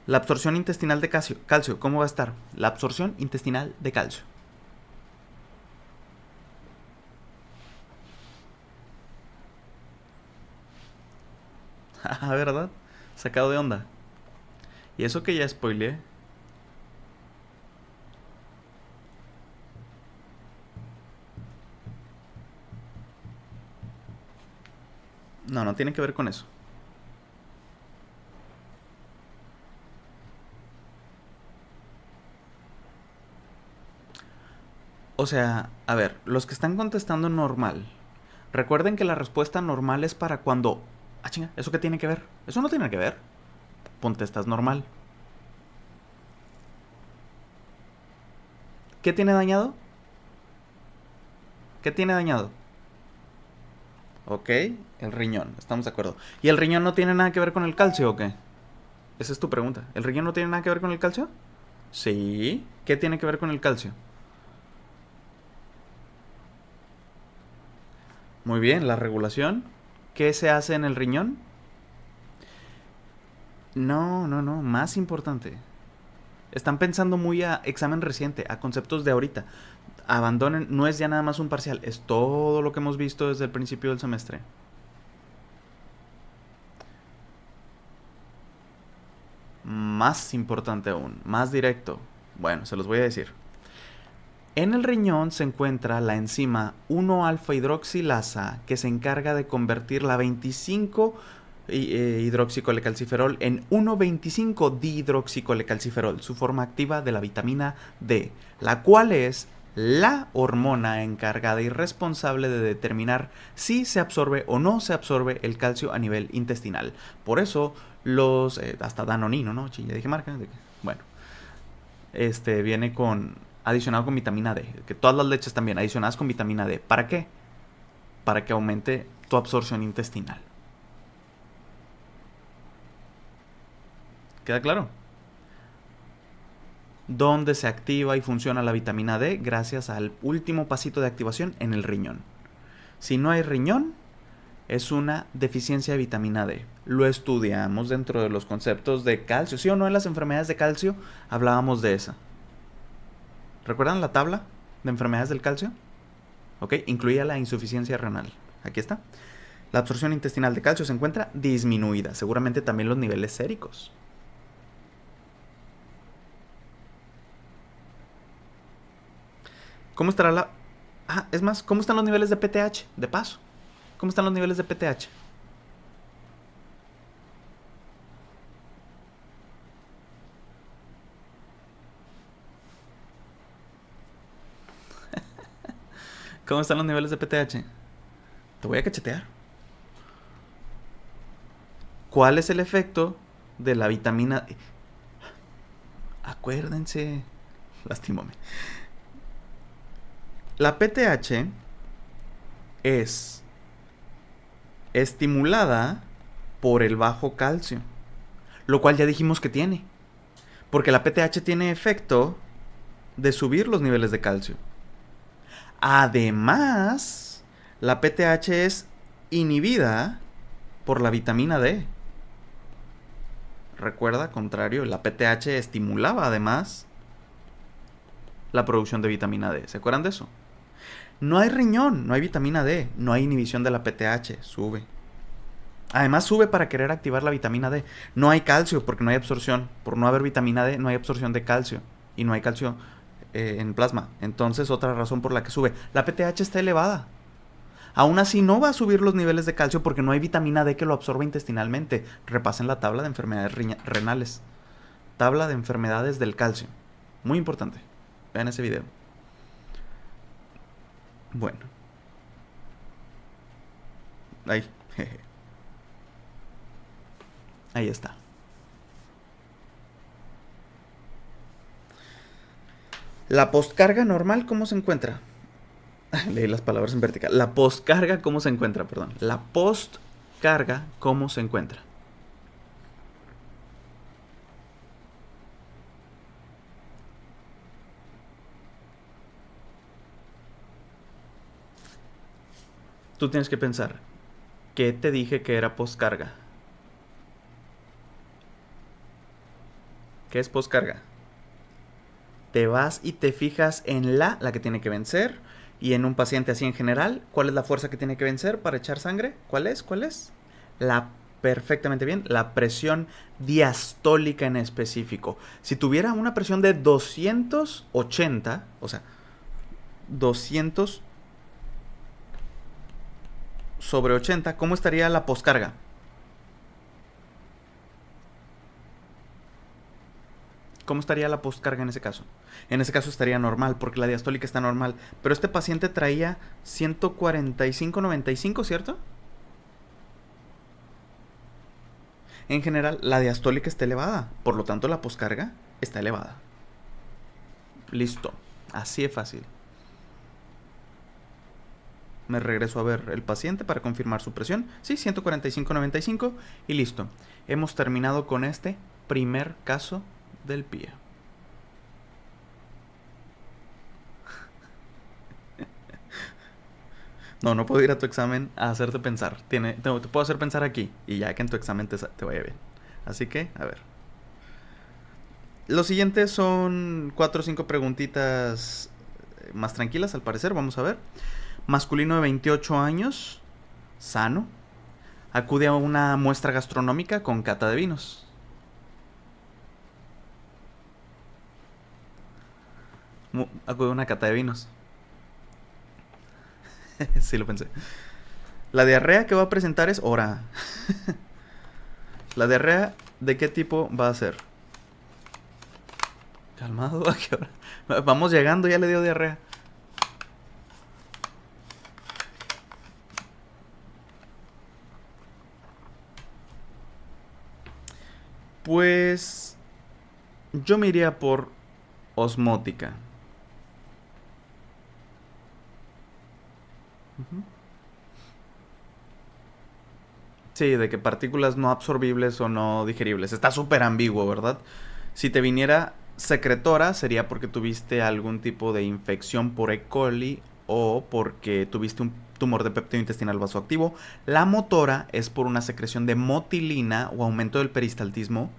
S1: la absorción intestinal de calcio. Calcio, ¿cómo va a estar? La absorción intestinal de calcio. Ah, ¿verdad? Sacado de onda. Y eso que ya spoileé. No, no tiene que ver con eso. O sea, a ver, los que están contestando normal, recuerden que la respuesta normal es para cuando... Ah, chinga, ¿eso qué tiene que ver? Eso no tiene que ver. Contestas normal. ¿Qué tiene dañado? ¿Qué tiene dañado? Ok, el riñón, estamos de acuerdo. ¿Y el riñón no tiene nada que ver con el calcio o qué? Esa es tu pregunta. ¿El riñón no tiene nada que ver con el calcio? Sí. ¿Qué tiene que ver con el calcio? Muy bien, la regulación. ¿Qué se hace en el riñón? No, no, no, más importante. Están pensando muy a examen reciente, a conceptos de ahorita. Abandonen, no es ya nada más un parcial, es todo lo que hemos visto desde el principio del semestre. Más importante aún, más directo. Bueno, se los voy a decir. En el riñón se encuentra la enzima 1-alfa hidroxilasa que se encarga de convertir la 25 hidroxicolecalciferol en 1,25 dihidroxicolecalciferol, su forma activa de la vitamina D, la cual es la hormona encargada y responsable de determinar si se absorbe o no se absorbe el calcio a nivel intestinal. Por eso hasta Danonino, ¿no? Ya dije marca. Bueno, viene adicionado con vitamina D, que todas las leches también adicionadas con vitamina D. ¿Para qué? Para que aumente tu absorción intestinal. ¿Queda claro? Donde se activa y funciona la vitamina D gracias al último pasito de activación en el riñón. Si no hay riñón, es una deficiencia de vitamina D. Lo estudiamos dentro de los conceptos de calcio. ¿Sí o no? En las enfermedades de calcio hablábamos de esa. ¿Recuerdan la tabla de enfermedades del calcio? Ok, incluía la insuficiencia renal. Aquí está. La absorción intestinal de calcio se encuentra disminuida. Seguramente también los niveles séricos. ¿Cómo estará la...? Ah, es más, ¿cómo están los niveles de PTH? De paso. ¿Cómo están los niveles de PTH? ¿Cómo están los niveles de PTH? Te voy a cachetear. ¿Cuál es el efecto de la vitamina D? Acuérdense. Lastímame. La PTH es estimulada por el bajo calcio, lo cual ya dijimos que tiene, porque la PTH tiene efecto de subir los niveles de calcio. Además, la PTH es inhibida por la vitamina D. Recuerda, contrario, la PTH estimulaba además la producción de vitamina D. ¿Se acuerdan de eso? No hay riñón, no hay vitamina D, no hay inhibición de la PTH, sube. Además sube para querer activar la vitamina D. No hay calcio porque no hay absorción. Por no haber vitamina D no hay absorción de calcio. Y no hay calcio en plasma. Entonces otra razón por la que sube. La PTH está elevada. Aún así no va a subir los niveles de calcio porque no hay vitamina D que lo absorba intestinalmente. Repasen la tabla de enfermedades renales. Tabla de enfermedades del calcio. Muy importante. Vean ese video. Bueno. Ahí. Ahí está. La postcarga normal, ¿cómo se encuentra? Leí las palabras en vertical. La postcarga, ¿cómo se encuentra? Perdón. La postcarga, ¿cómo se encuentra? Tú tienes que pensar, ¿qué te dije que era poscarga? ¿Qué es poscarga? Te vas y te fijas en la que tiene que vencer, y en un paciente así en general, ¿cuál es la fuerza que tiene que vencer para echar sangre? ¿Cuál es? ¿Cuál es? La perfectamente bien, la presión diastólica en específico. Si tuviera una presión de 280, o sea, 200 sobre 80, ¿cómo estaría la poscarga? ¿Cómo estaría la postcarga en ese caso? En ese caso estaría normal, porque la diastólica está normal. Pero este paciente traía 145/95, ¿cierto? En general, la diastólica está elevada, por lo tanto la postcarga está elevada. Listo, así es fácil. Me regreso a ver el paciente para confirmar su presión. Sí, 145/95 y listo. Hemos terminado con este primer caso del pie. No, no puedo ir a tu examen a hacerte pensar. Te puedo hacer pensar aquí y ya que en tu examen te vaya bien. Así que, a ver. Los siguientes son 4 o 5 preguntitas más tranquilas, al parecer. Vamos a ver. Masculino de 28 años, sano. Acude a una muestra gastronómica con cata de vinos. Acude a una cata de vinos. Sí, lo pensé. La diarrea que va a presentar es hora. La diarrea, ¿de qué tipo va a ser? Calmado, ¿a qué hora? Vamos llegando, ya le dio diarrea. Pues yo me iría por osmótica. Ujú. Sí, de que partículas no absorbibles o no digeribles. Está súper ambiguo, ¿verdad? Si te viniera secretora sería porque tuviste algún tipo de infección por E. coli o porque tuviste un tumor de péptido intestinal vasoactivo. La motora es por una secreción de motilina o aumento del peristaltismo.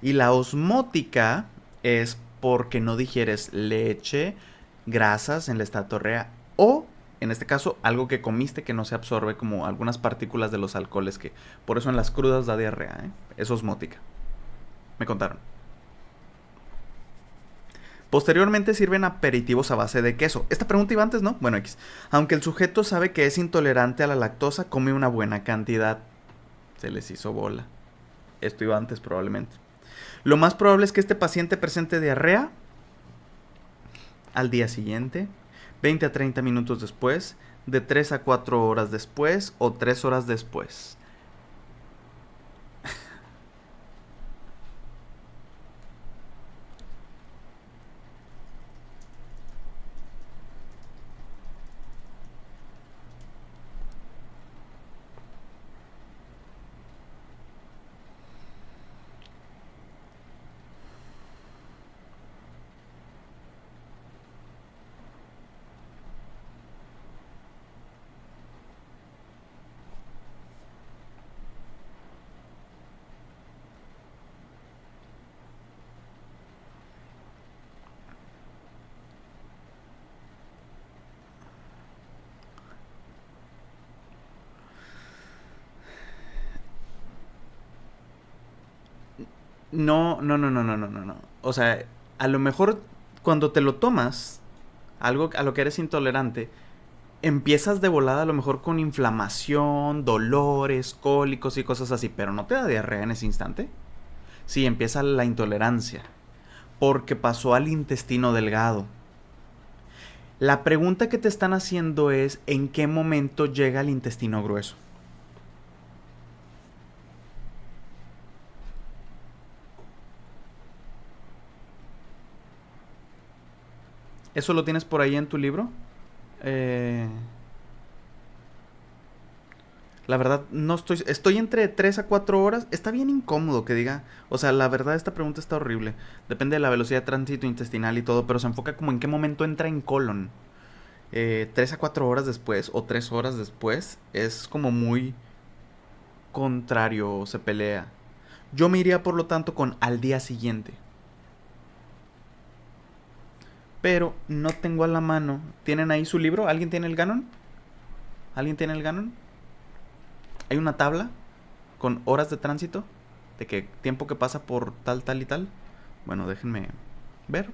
S1: Y la osmótica es porque no digieres leche, grasas en la estatorrea o, en este caso, algo que comiste que no se absorbe, como algunas partículas de los alcoholes, que por eso en las crudas da diarrea, ¿eh? Es osmótica. Me contaron. Posteriormente sirven aperitivos a base de queso. Esta pregunta iba antes, ¿no? Bueno, X. Aunque el sujeto sabe que es intolerante a la lactosa, come una buena cantidad. Se les hizo bola. Esto iba antes probablemente. Lo más probable es que este paciente presente diarrea al día siguiente, 20 a 30 minutos después, de 3 a 4 horas después o 3 horas después. No, no, no, no, no, no, no, no. O sea, a lo mejor cuando te lo tomas, algo a lo que eres intolerante, empiezas de volada a lo mejor con inflamación, dolores, cólicos y cosas así, pero no te da diarrea en ese instante. Sí, empieza la intolerancia, porque pasó al intestino delgado. La pregunta que te están haciendo es ¿en qué momento llega al intestino grueso? ¿Eso lo tienes por ahí en tu libro? Eh, la verdad, no estoy... Estoy entre 3 a 4 horas. Está bien incómodo que diga... O sea, la verdad, esta pregunta está horrible. Depende de la velocidad de tránsito intestinal y todo, pero se enfoca como en qué momento entra en colon. 3 a 4 horas después o 3 horas después es como muy contrario, se pelea. Yo me iría por lo tanto con al día siguiente. Pero no tengo a la mano. ¿Tienen ahí su libro? ¿Alguien tiene el Ganon? ¿Alguien tiene el Ganon? Hay una tabla con horas de tránsito. De qué tiempo que pasa por tal, tal y tal. Bueno, déjenme ver.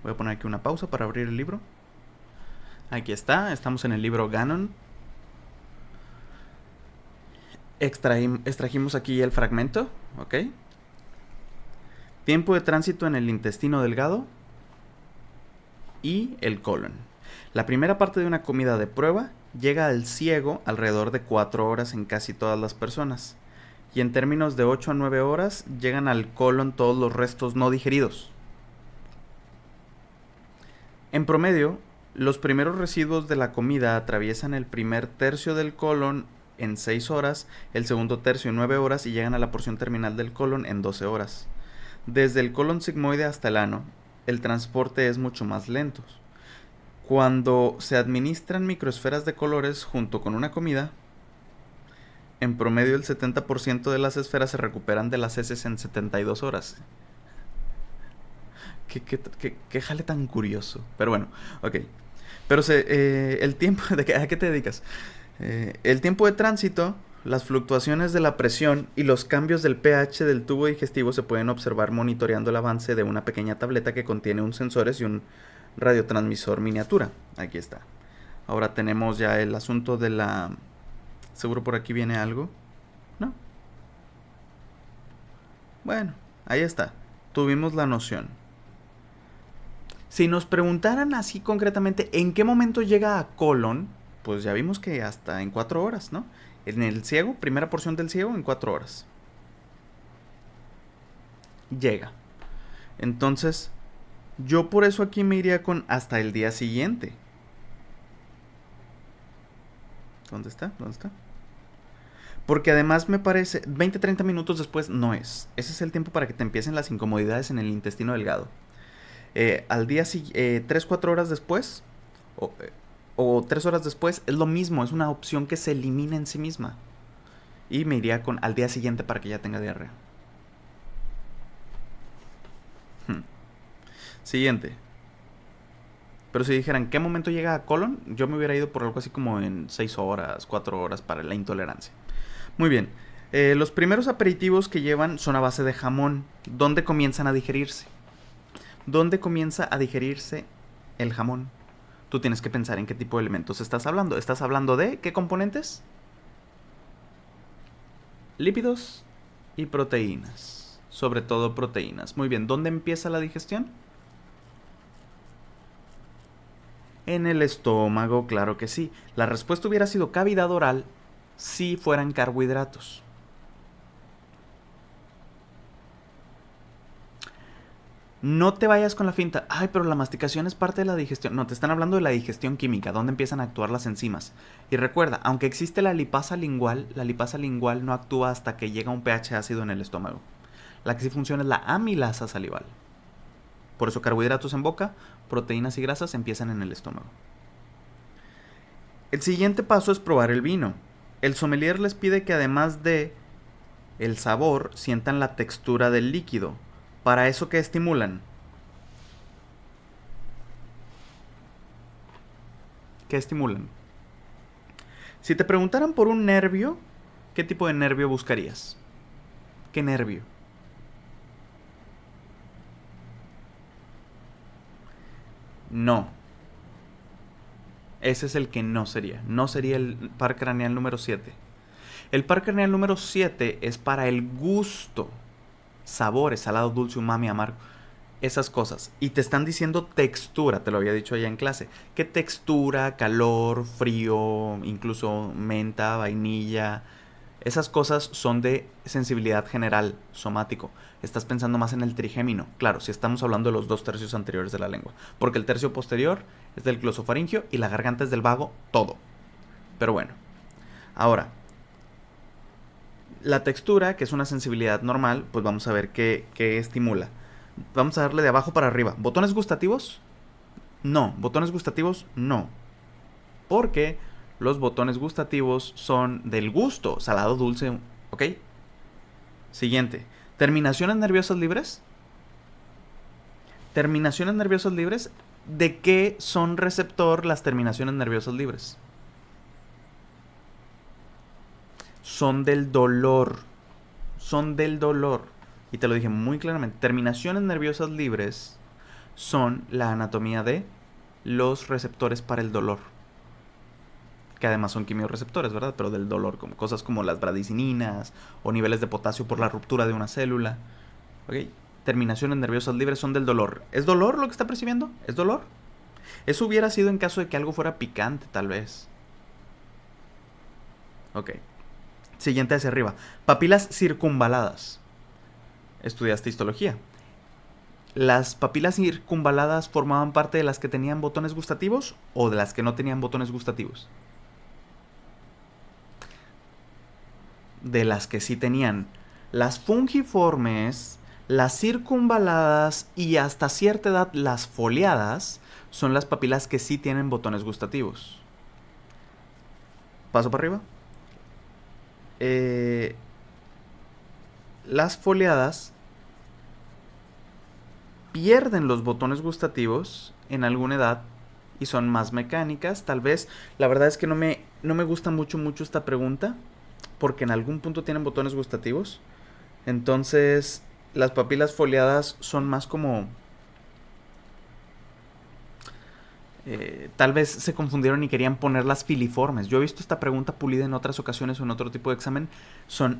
S1: Voy a poner aquí una pausa para abrir el libro. Aquí está, estamos en el libro Ganon. Extrajimos aquí el fragmento, ¿ok? Tiempo de tránsito en el intestino delgado y el colon. La primera parte de una comida de prueba llega al ciego alrededor de 4 horas en casi todas las personas. Y en términos de 8 a 9 horas llegan al colon todos los restos no digeridos. En promedio, los primeros residuos de la comida atraviesan el primer tercio del colon en 6 horas, el segundo tercio en 9 horas y llegan a la porción terminal del colon en 12 horas. Desde el colon sigmoide hasta el ano, el transporte es mucho más lento. Cuando se administran microesferas de colores junto con una comida, en promedio el 70% de las esferas se recuperan de las heces en 72 horas. Qué jale tan curioso. Pero bueno, ok. Pero el tiempo... ¿A qué te dedicas? El tiempo de tránsito, las fluctuaciones de la presión y los cambios del pH del tubo digestivo se pueden observar monitoreando el avance de una pequeña tableta que contiene un sensores y un radiotransmisor miniatura. Aquí está. Ahora tenemos ya el asunto de la... ¿Seguro por aquí viene algo? ¿No? Bueno, ahí está. Tuvimos la noción. Si nos preguntaran así concretamente en qué momento llega a colon, pues ya vimos que hasta en 4 horas, ¿no? En el ciego, primera porción del ciego, en 4 horas. Llega. Entonces, yo por eso aquí me iría con hasta el día siguiente. ¿Dónde está? ¿Dónde está? Porque además me parece, 20-30 minutos después no es. Ese es el tiempo para que te empiecen las incomodidades en el intestino delgado. Al día 3-4 horas después, o 3 horas después, es lo mismo, es una opción que se elimina en sí misma. Y me iría con al día siguiente para que ya tenga diarrea. Siguiente. Pero si dijeran, ¿qué momento llega a colon? Yo me hubiera ido por algo así como en 6 horas, 4 horas para la intolerancia. Muy bien. Los primeros aperitivos que llevan son a base de jamón. ¿Dónde comienzan a digerirse? ¿Dónde comienza a digerirse el jamón? Tú tienes que pensar en qué tipo de elementos estás hablando. ¿Estás hablando de qué componentes? Lípidos y proteínas. Sobre todo proteínas. Muy bien, ¿dónde empieza la digestión? En el estómago, claro que sí. La respuesta hubiera sido cavidad oral si fueran carbohidratos. No te vayas con la finta. Ay, pero la masticación es parte de la digestión. No, te están hablando de la digestión química, donde empiezan a actuar las enzimas. Y recuerda, aunque existe la lipasa lingual no actúa hasta que llega un pH ácido en el estómago. La que sí funciona es la amilasa salival. Por eso carbohidratos en boca, proteínas y grasas empiezan en el estómago. El siguiente paso es probar el vino. El sommelier les pide que además de el sabor, sientan la textura del líquido. ¿Para eso qué estimulan? ¿Qué estimulan? Si te preguntaran por un nervio, ¿qué tipo de nervio buscarías? ¿Qué nervio? No. Ese es el que no sería. No sería el par craneal número 7. El par craneal número 7 es para el gusto. Sabores, salado, dulce, umami, amargo. Esas cosas. Y te están diciendo textura, te lo había dicho allá en clase. ¿Qué textura, calor, frío, incluso menta, vainilla? Esas cosas son de sensibilidad general, somático. Estás pensando más en el trigémino. Claro, si estamos hablando de los 2 tercios anteriores de la lengua. Porque el tercio posterior es del glosofaringio y la garganta es del vago, todo. Pero bueno. Ahora, la textura, que es una sensibilidad normal, pues vamos a ver qué estimula. Vamos a darle de abajo para arriba. ¿Botones gustativos? No, botones gustativos no. Porque los botones gustativos son del gusto, salado, dulce, ¿ok? Siguiente. ¿Terminaciones nerviosas libres? Terminaciones nerviosas libres. ¿De qué son receptor las terminaciones nerviosas libres? Son del dolor. Son del dolor. Y te lo dije muy claramente. Terminaciones nerviosas libres son la anatomía de los receptores para el dolor. Que además son quimiorreceptores, ¿verdad? Pero del dolor, como cosas como las bradicininas o niveles de potasio por la ruptura de una célula. ¿Ok? Terminaciones nerviosas libres son del dolor. ¿Es dolor lo que está percibiendo? ¿Es dolor? Eso hubiera sido en caso de que algo fuera picante, tal vez. Ok. Siguiente hacia arriba. Papilas circunvaladas. Estudiaste histología. ¿Las papilas circunvaladas formaban parte de las que tenían botones gustativos o de las que no tenían botones gustativos? De las que sí tenían. Las fungiformes, las circunvaladas y hasta cierta edad las foliadas son las papilas que sí tienen botones gustativos. Paso para arriba. Las foliadas pierden los botones gustativos en alguna edad y son más mecánicas, tal vez. La verdad es que no me gusta mucho esta pregunta, porque en algún punto tienen botones gustativos. Entonces, las papilas foliadas son más como... tal vez se confundieron y querían ponerlas filiformes. Yo he visto esta pregunta pulida en otras ocasiones o en otro tipo de examen.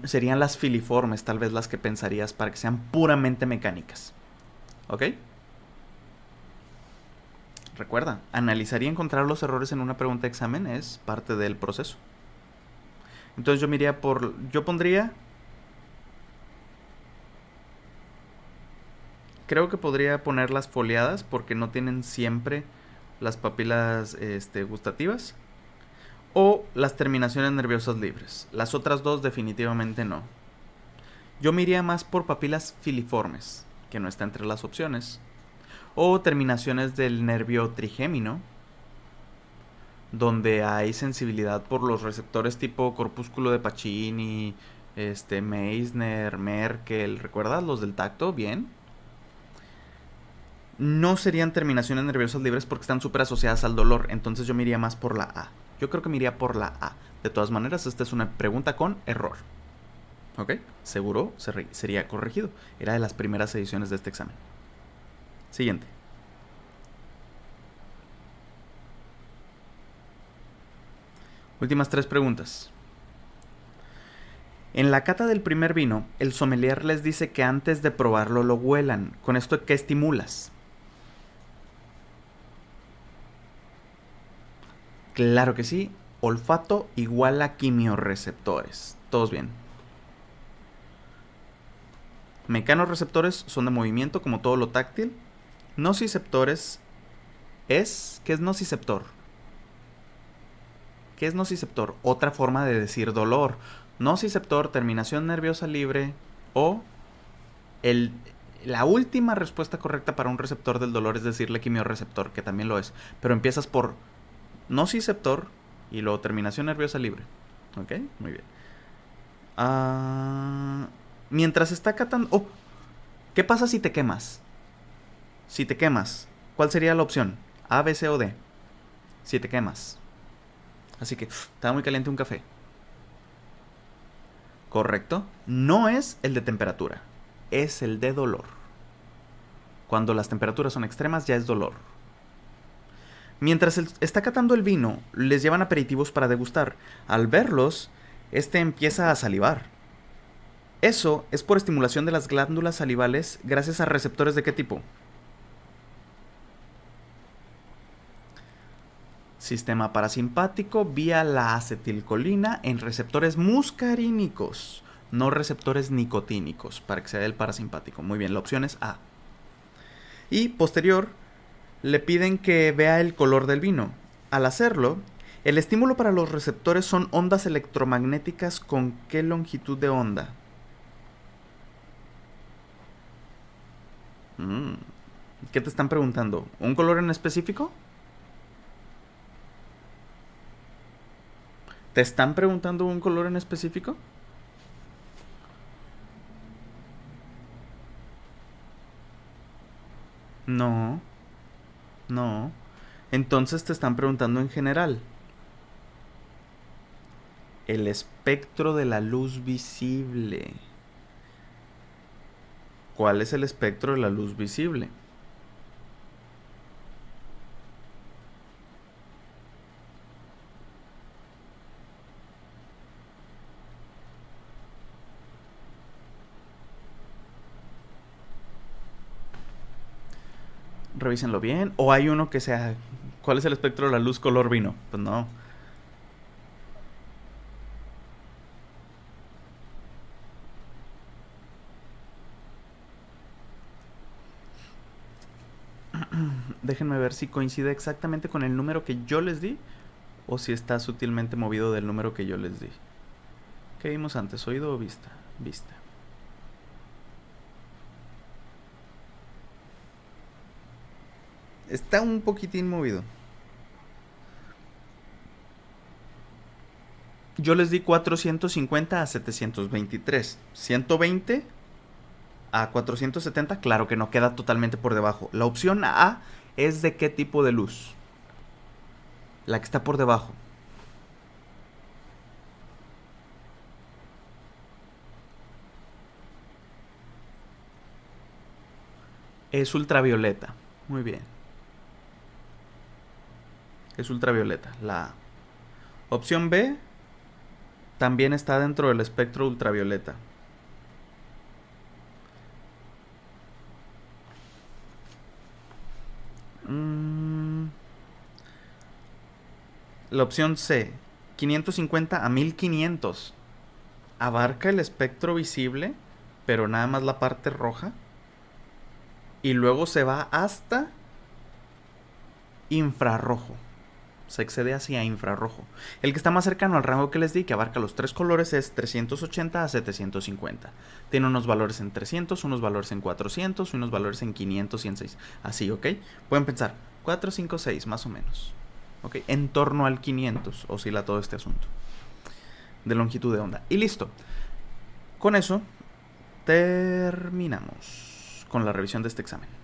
S1: Serían las filiformes, tal vez las que pensarías para que sean puramente mecánicas. ¿Ok? Recuerda, analizar y encontrar los errores en una pregunta de examen es parte del proceso. Entonces yo pondría... Creo que podría poner las foliadas porque no tienen siempre las papilas gustativas. O las terminaciones nerviosas libres. Las otras dos definitivamente no. Yo me iría más por papilas filiformes, que no está entre las opciones. O terminaciones del nervio trigémino, donde hay sensibilidad por los receptores tipo corpúsculo de Pacini, Meissner, Merkel. ¿Recuerdas los del tacto? Bien. No serían terminaciones nerviosas libres porque están súper asociadas al dolor. Entonces yo me iría más por la A. Yo creo que me iría por la A. De todas maneras, esta es una pregunta con error. ¿Ok? Seguro sería corregido. Era de las primeras ediciones de este examen. Siguiente. Últimas 3 preguntas. En la cata del primer vino, el sommelier les dice que antes de probarlo lo huelan. ¿Con esto qué estimulas? Claro que sí. Olfato igual a quimiorreceptores. Todos bien. Mecanorreceptores son de movimiento, como todo lo táctil. Nociceptores es... ¿Qué es nociceptor? ¿Qué es nociceptor? Otra forma de decir dolor. Nociceptor, terminación nerviosa libre o la última respuesta correcta para un receptor del dolor es decirle quimiorreceptor, que también lo es. Pero empiezas por nociceptor y luego terminación nerviosa libre. ¿Ok? Muy bien. Mientras está catando... Oh, ¿qué pasa si te quemas? Si te quemas, ¿cuál sería la opción? A, B, C o D. Si te quemas. Así que, estaba muy caliente un café. Correcto. No es el de temperatura. Es el de dolor. Cuando las temperaturas son extremas ya es dolor. Mientras está catando el vino, les llevan aperitivos para degustar. Al verlos, empieza a salivar. Eso es por estimulación de las glándulas salivales gracias a receptores de qué tipo. Sistema parasimpático vía la acetilcolina en receptores muscarínicos, no receptores nicotínicos, para que sea el parasimpático. Muy bien, la opción es A. Y posterior, le piden que vea el color del vino. Al hacerlo, el estímulo para los receptores son ondas electromagnéticas con qué longitud de onda. ¿Qué te están preguntando? ¿Un color en específico? ¿Te están preguntando un color en específico? No, no. Entonces te están preguntando en general. El espectro de la luz visible. ¿Cuál es el espectro de la luz visible? Revísenlo bien. ¿O hay uno que sea... ¿Cuál es el espectro de la luz color vino? Pues no. Déjenme ver si coincide exactamente con el número que yo les di o si está sutilmente movido del número que yo les di. ¿Qué vimos antes? ¿Oído o vista? Vista. Está un poquitín movido. Yo les di 450 a 723. 120 a 470, claro que no, queda totalmente por debajo. La opción A es de qué tipo de luz. La que está por debajo. Es ultravioleta. Muy bien. Es ultravioleta. La A. Opción B también está dentro del espectro ultravioleta. Mm, la opción C, 550 a 1500. Abarca el espectro visible, pero nada más la parte roja. Y luego se va hasta infrarrojo. Se excede hacia infrarrojo. El que está más cercano al rango que les di, que abarca los tres colores, es 380 a 750. Tiene unos valores en 300, unos valores en 400 y unos valores en 500 y en 6. Así, ¿ok? Pueden pensar, 4, 5, 6, más o menos. ¿Ok? En torno al 500 oscila todo este asunto de longitud de onda. Y listo. Con eso terminamos con la revisión de este examen.